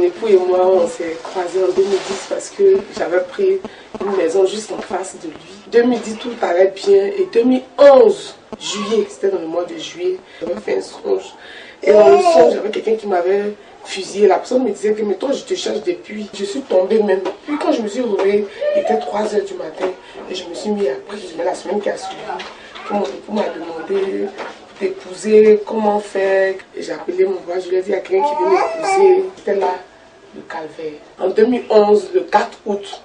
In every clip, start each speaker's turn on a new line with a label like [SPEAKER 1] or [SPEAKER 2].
[SPEAKER 1] époux et moi, on s'est croisés en 2010 parce que j'avais pris une maison juste en face de lui. 2010, tout allait bien. Et 2011, juillet, c'était dans le mois de juillet, j'avais fait un songe. Et dans le songe, j'avais quelqu'un qui m'avait fusillé. La personne me disait que, mais toi, je te cherche depuis. Je suis tombée même. Puis quand je me suis réveillée, il était 3 h du matin. Et je me suis mis à prier. Mais la semaine qui a suivi, mon époux m'a demandé d'épouser, comment faire. J'ai appelé mon voisin, je lui ai dit à quelqu'un qui veut m'épouser. C'était là, le calvaire. En 2011, le 4 août,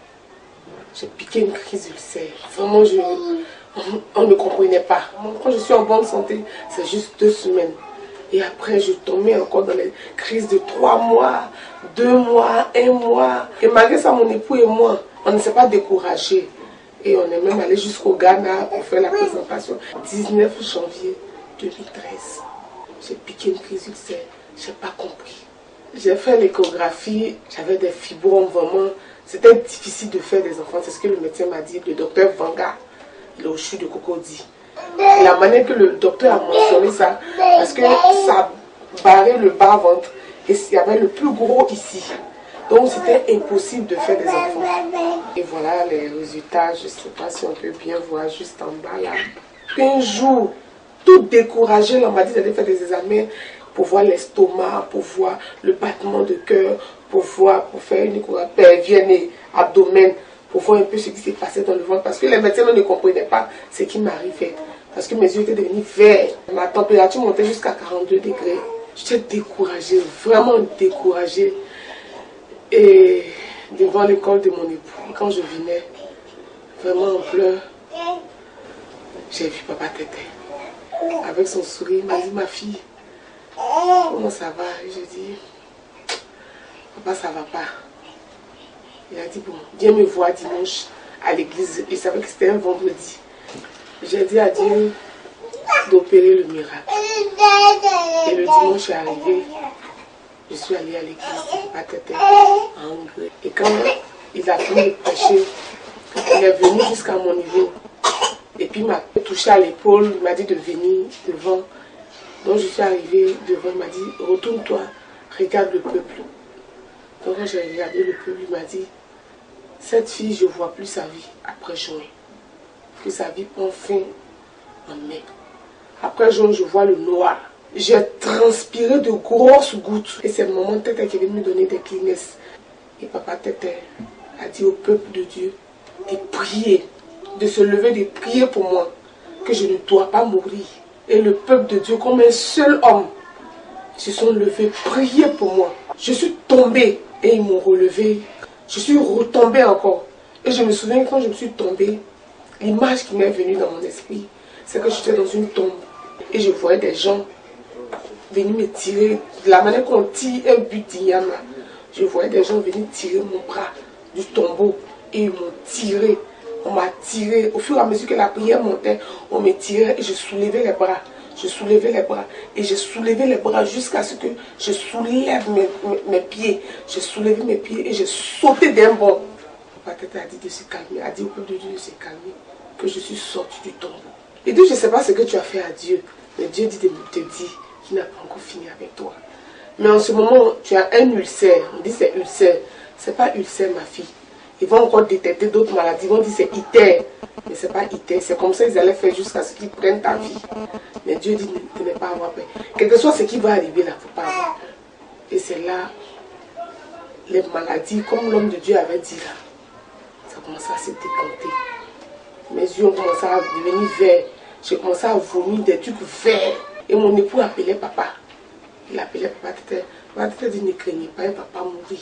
[SPEAKER 1] j'ai piqué une crise d'ulcère. Vraiment, on ne comprenait pas. Quand je suis en bonne santé, c'est juste 2 semaines. Et après, je tombais encore dans les crises de 3 mois, 2 mois, 1 mois. Et malgré ça, mon époux et moi, on ne s'est pas découragés. Et on est même allé jusqu'au Ghana pour faire la présentation. 19 janvier 2013, j'ai piqué une crise d'ulcère. Je n'ai pas compris. J'ai fait l'échographie, j'avais des fibromes vraiment. C'était difficile de faire des enfants, c'est ce que le médecin m'a dit, le docteur Vanga, il est au CHU de Cocody. La manière que le docteur a mentionné ça, parce que ça barrait le bas-ventre et il y avait le plus gros ici. Donc c'était impossible de faire des enfants. Et voilà les résultats, je ne sais pas si on peut bien voir juste en bas là. Un jour, tout découragé, là, on m'a dit d'aller faire des examens pour voir l'estomac, pour voir le battement de cœur, pour faire une échographie pelvienne et abdomen, pour voir un peu ce qui s'est passé dans le ventre. Parce que les médecins ne comprenaient pas ce qui m'arrivait. Parce que mes yeux étaient devenus verts. Ma température montait jusqu'à 42 degrés. J'étais découragée, vraiment découragée. Et devant l'école de mon époux, quand je venais, vraiment en pleurs, j'ai vu papa Tété. Avec son sourire, il m'a dit, ma fille, comment ça va? Et j'ai dit, papa, ça va pas. Il a dit, bon, viens me voir dimanche à l'église. Il savait que c'était un vendredi. J'ai dit à Dieu d'opérer le miracle. Et le dimanche est arrivé. Je suis allée à l'église, papa Tété, en Hongrie. Et quand il a fini de prêcher, il est venu jusqu'à mon niveau. Et puis il m'a touché à l'épaule, il m'a dit de venir devant. Donc je suis arrivée devant, il m'a dit, retourne-toi, regarde le peuple. Donc quand j'ai regardé le peuple, il m'a dit, cette fille, je ne vois plus sa vie après juin. Que sa vie prend fin en mai. Après juin, je vois le noir. J'ai transpiré de grosses gouttes. Et c'est maman Tété qui est venue me donner des Kleenex. Et papa Tété a dit au peuple de Dieu de prier, de se lever, de prier pour moi, que je ne dois pas mourir. Et le peuple de Dieu, comme un seul homme, se sont levés, prier pour moi. Je suis tombée et ils m'ont relevé. Je suis retombée encore. Et je me souviens que quand je me suis tombée, l'image qui m'est venue dans mon esprit, c'est que j'étais dans une tombe. Et je voyais des gens venir me tirer, de la manière qu'on tire un but d'igname. Je voyais des gens venir tirer mon bras du tombeau. Et ils m'ont tiré. On m'a tiré. Au fur et à mesure que la prière montait, on me tirait et je soulevais les bras. Je soulevais les bras. Et j'ai soulevé les bras jusqu'à ce que je soulève mes pieds. J'ai soulevé mes pieds et j'ai sauté d'un bond. Papa Tété a dit de se calmer, a dit au peuple de Dieu de se calmer, que je suis sortie du tombeau. Et dit, je ne sais pas ce que tu as fait à Dieu, mais Dieu dit de te dire qu'il n'a pas encore fini avec toi. Mais en ce moment, tu as un ulcère. On dit c'est ulcère. Ce n'est pas ulcère, ma fille. Ils vont encore détecter d'autres maladies. Ils vont dire c'est iter. Mais ce n'est pas iter. C'est comme ça qu'ils allaient faire jusqu'à ce qu'ils prennent ta vie. Mais Dieu dit de ne pas avoir peur. Quel que soit ce qui va arriver là, il ne faut pas avoir peur. Et c'est là, les maladies, comme l'homme de Dieu avait dit là, ça a commencé à se décanter. Mes yeux ont commencé à devenir verts. J'ai commencé à vomir des trucs verts. Et mon époux appelait papa. Il appelait papa Tété. Papa Tété dit, ne craignez pas, un papa mourir.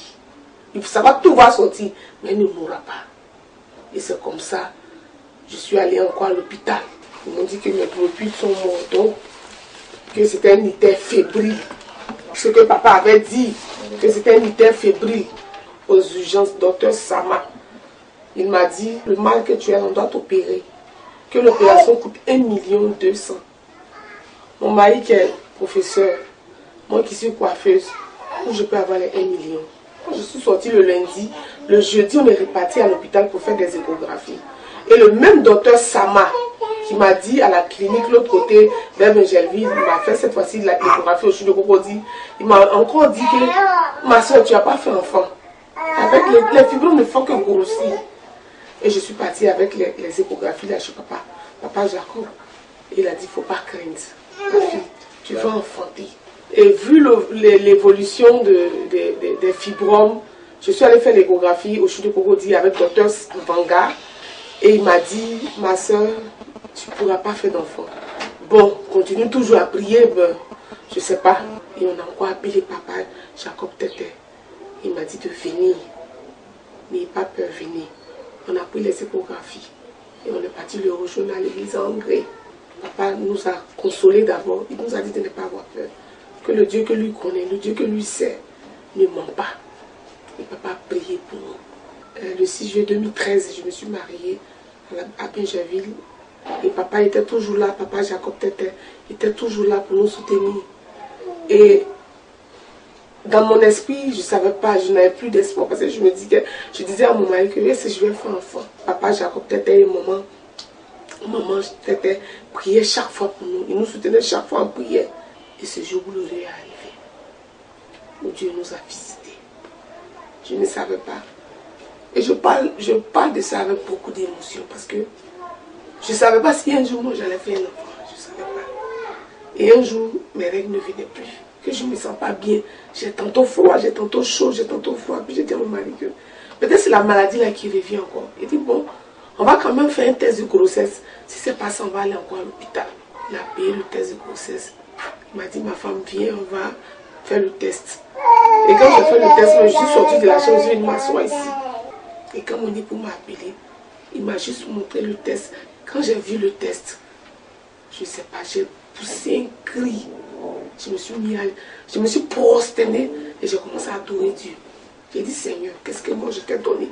[SPEAKER 1] Ça va, tout va sortir, mais il ne mourra pas. Et c'est comme ça, je suis allée encore à l'hôpital. Ils m'ont dit que mes bronchites sont mortes, donc que c'était un iter fébrile. Ce que papa avait dit, que c'était un iter fébrile. Aux urgences, docteur Sama, il m'a dit, le mal que tu as, on doit t'opérer. Que l'opération coûte 1,2 million. Mon mari qui est professeur, moi qui suis coiffeuse, où je peux avoir les 1 million. Quand je suis sortie le lundi, le jeudi, on est reparti à l'hôpital pour faire des échographies. Et le même docteur Sama, qui m'a dit à la clinique, l'autre côté, vers Benjelville, il m'a fait cette fois-ci l'échographie au chute de crocodile. Il m'a encore dit que ma soeur, tu n'as pas fait enfant. Avec les fibromes ne font que grossir. Et je suis partie avec les échographies là chez papa Jacob. Et il a dit, il ne faut pas craindre. Ma fille, tu vas enfanter. Et vu l'évolution des fibromes, je suis allée faire l'échographie au chute de crocodile avec docteur Vanga. Et il m'a dit, ma soeur, tu ne pourras pas faire d'enfant. Bon, continue toujours à prier, ben, je ne sais pas. Et on a encore appelé papa Jacob Tété. Il m'a dit de venir. N'ayez pas peur, venir. On a pris les échographies. Et on est parti le rejoindre à l'église à Angré. Papa nous a consolés d'abord. Il nous a dit de ne pas avoir peur. Que le Dieu que lui connaît, le Dieu que lui sait, ne ment pas. Et papa a prié pour nous. Le 6 juillet 2013, je me suis mariée à Benjerville. Et papa était toujours là, papa Jacob Tété était toujours là pour nous soutenir. Et dans mon esprit, je ne savais pas, je n'avais plus d'espoir parce que je disais à mon mari que si je vais faire enfant, papa Jacob Tété et maman Tété priaient chaque fois pour nous. Ils nous soutenaient chaque fois en prière. Et ce jour où l'heure est arrivé, où Dieu nous a visités, je ne savais pas. Et je parle de ça avec beaucoup d'émotion parce que je ne savais pas si un jour moi j'allais faire un enfant. Je ne savais pas. Et un jour, mes règles ne venaient plus. Que je ne me sens pas bien. J'ai tantôt froid, j'ai tantôt chaud, j'ai tantôt froid. Puis j'ai dit à mon mari que peut-être c'est la maladie là qui revient encore. Il dit bon, on va quand même faire un test de grossesse. Si c'est pas ça, on va aller encore à l'hôpital. Il a payé le test de grossesse. Il m'a dit ma femme viens, on va faire le test. Et quand j'ai fait le test, je suis sortie de la chambre, je suis m'asseoir ici. Et quand mon époux m'a appelé, il m'a juste montré le test. Quand j'ai vu le test, je ne sais pas, j'ai poussé un cri. Je me suis prosternée et j'ai commencé à adorer Dieu. J'ai dit Seigneur, qu'est-ce que moi je t'ai donné?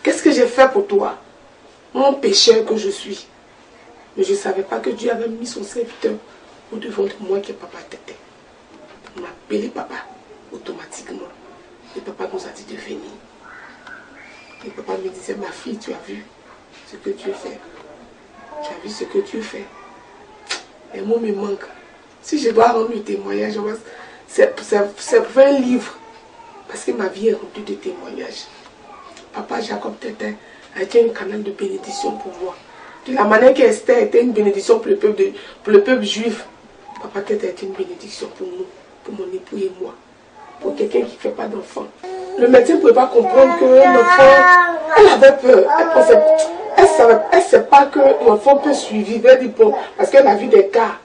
[SPEAKER 1] Qu'est-ce que j'ai fait pour toi? Mon pécheur que je suis. Mais je ne savais pas que Dieu avait mis son serviteur au-devant de moi qui est papa Tété. On m'a appelé papa automatiquement. Et papa nous a dit de venir. Et papa me disait, ma fille, tu as vu ce que Dieu fait. Tu as vu ce que Dieu fait. Les mots me manquent. Si je dois rendre le témoignage, c'est 20 livres. Parce que ma vie est remplie de témoignages. Papa Jacob Tété a été un canal de bénédiction pour moi. De la manière qu'Esther était une bénédiction pour le peuple juif, Papa Tété a été une bénédiction pour nous, pour mon époux et moi. Pour quelqu'un qui ne fait pas d'enfant. Le médecin ne pouvait pas comprendre que l'enfant, elle avait peur. Elle ne sait pas que l'enfant peut suivre. Elle dit bon, parce qu'elle a vu des cas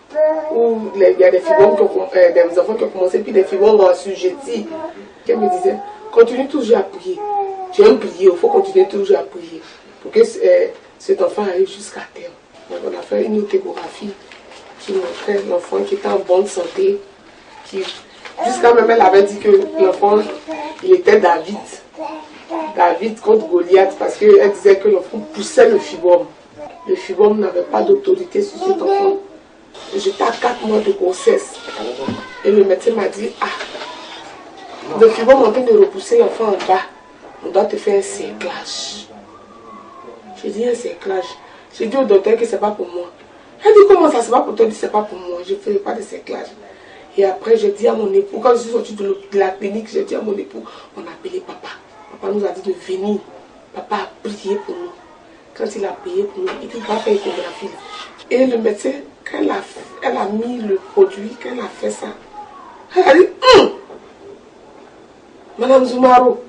[SPEAKER 1] où il y a des fibromes, des enfants qui ont commencé, puis des fibromes assujettis. Elle me disait, continue toujours à prier. Tu aimes prier, il faut continuer toujours à prier. Pour que cet enfant arrive jusqu'à terme. Donc on a fait une échographie qui montrait l'enfant qui était en bonne santé. Jusqu'à même elle avait dit que l'enfant, il était David. David contre Goliath, parce qu'elle disait que l'enfant poussait le fibrome. Le fibrome n'avait pas d'autorité sur cet enfant. J'étais à 4 mois de grossesse. Et le médecin m'a dit, ah, le fibrome est en train de repousser l'enfant en bas. On doit te faire un cerclage. J'ai dit un cerclage. J'ai dit au docteur que ce n'est pas pour moi. Elle dit comment ça se va pour toi? Il dit c'est pas pour moi. Je ne ferai pas de cerclage. Et après j'ai dit à mon époux, quand je suis sortie de la clinique, j'ai dit à mon époux, on a appelé papa. Papa nous a dit de venir. Papa a prié pour nous. Quand il a prié pour nous, il dit va faire l'échographie. Et le médecin, quand elle a mis le produit, quand elle a fait ça, elle a dit Madame Zoumaro,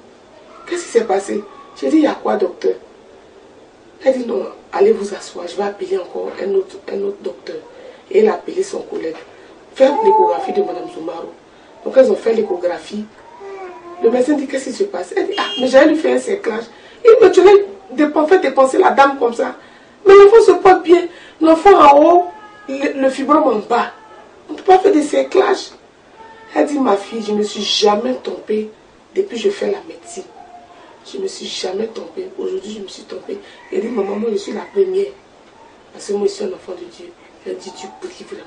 [SPEAKER 1] qu'est-ce qui s'est passé? J'ai dit, il y a quoi, docteur? Elle dit, non, allez vous asseoir, je vais appeler encore un autre docteur. Et elle a appelé son collègue. Faire l'échographie de Madame Zoumaro. Donc, elles ont fait l'échographie. Le médecin dit, qu'est-ce qui se passe? Elle dit, ah, mais j'allais lui faire un cerclage. Il me dit, tu l'as fait dépenser la dame comme ça. Mais l'enfant se porte bien. L'enfant en haut, le fibrome en bas. On ne peut pas faire des cerclages. Elle dit, ma fille, je ne me suis jamais trompée depuis que je fais la médecine. Je ne me suis jamais trompée. Aujourd'hui, je me suis trompée. Elle dit, maman, moi, je suis la première. Parce que moi, je suis un enfant de Dieu. Elle dit, tu pries vraiment.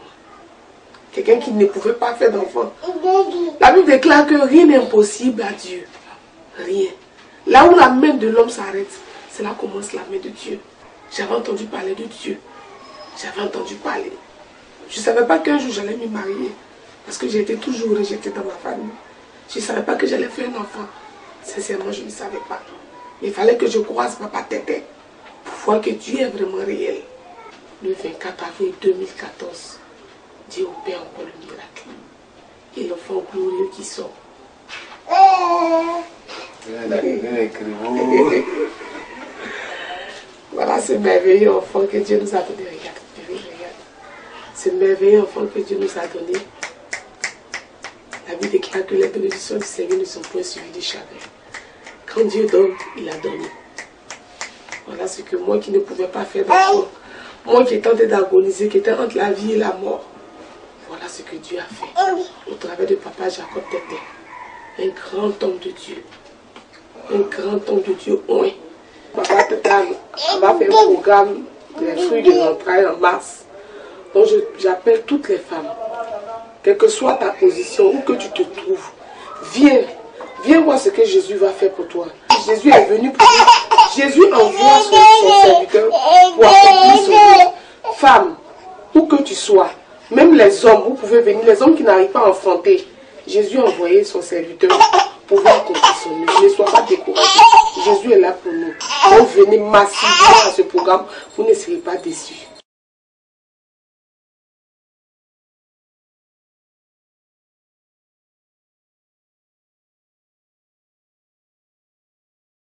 [SPEAKER 1] Quelqu'un qui ne pouvait pas faire d'enfant. La Bible déclare que rien n'est impossible à Dieu. Rien. Là où la main de l'homme s'arrête, c'est là commence la main de Dieu. J'avais entendu parler de Dieu. J'avais entendu parler. Je ne savais pas qu'un jour j'allais me marier. Parce que j'ai été toujours rejetée dans ma famille. Je ne savais pas que j'allais faire un enfant. Sincèrement, je ne savais pas. Mais il fallait que je croise Papa Tété pour voir que Dieu est vraiment réel. Le 24 avril 2014, Dieu opère encore le miracle. Et l'enfant glorieux qui sort. Voilà ce merveilleux enfant que Dieu nous a donné. Regarde. Ce merveilleux enfant que Dieu nous a donné. La Bible déclare que les bénédictions du Seigneur ne sont point suivies de chagrin. Quand Dieu donne, il a donné. Voilà ce que moi qui ne pouvais pas faire d'enfant, moi qui étais en train d'agoniser, qui était entre la vie et la mort, voilà ce que Dieu a fait au travers de Papa Jacob Tété. Un grand homme de Dieu. Un grand homme de Dieu, oui. Papa Tété va faire un programme des fruits de l'entraille en mars. Donc j'appelle toutes les femmes, quelle que soit ta position, où que tu te trouves, viens voir ce que Jésus va faire pour toi. Jésus est venu pour toi. Jésus envoie son serviteur pour accomplir son œuvre. Femme, où que tu sois, même les hommes, vous pouvez venir, les hommes qui n'arrivent pas à enfanter. Jésus a envoyé son serviteur pour accomplir son œuvre. Ne sois pas découragé. Jésus est là pour nous. Donc venez massivement à ce programme, vous ne serez pas déçus.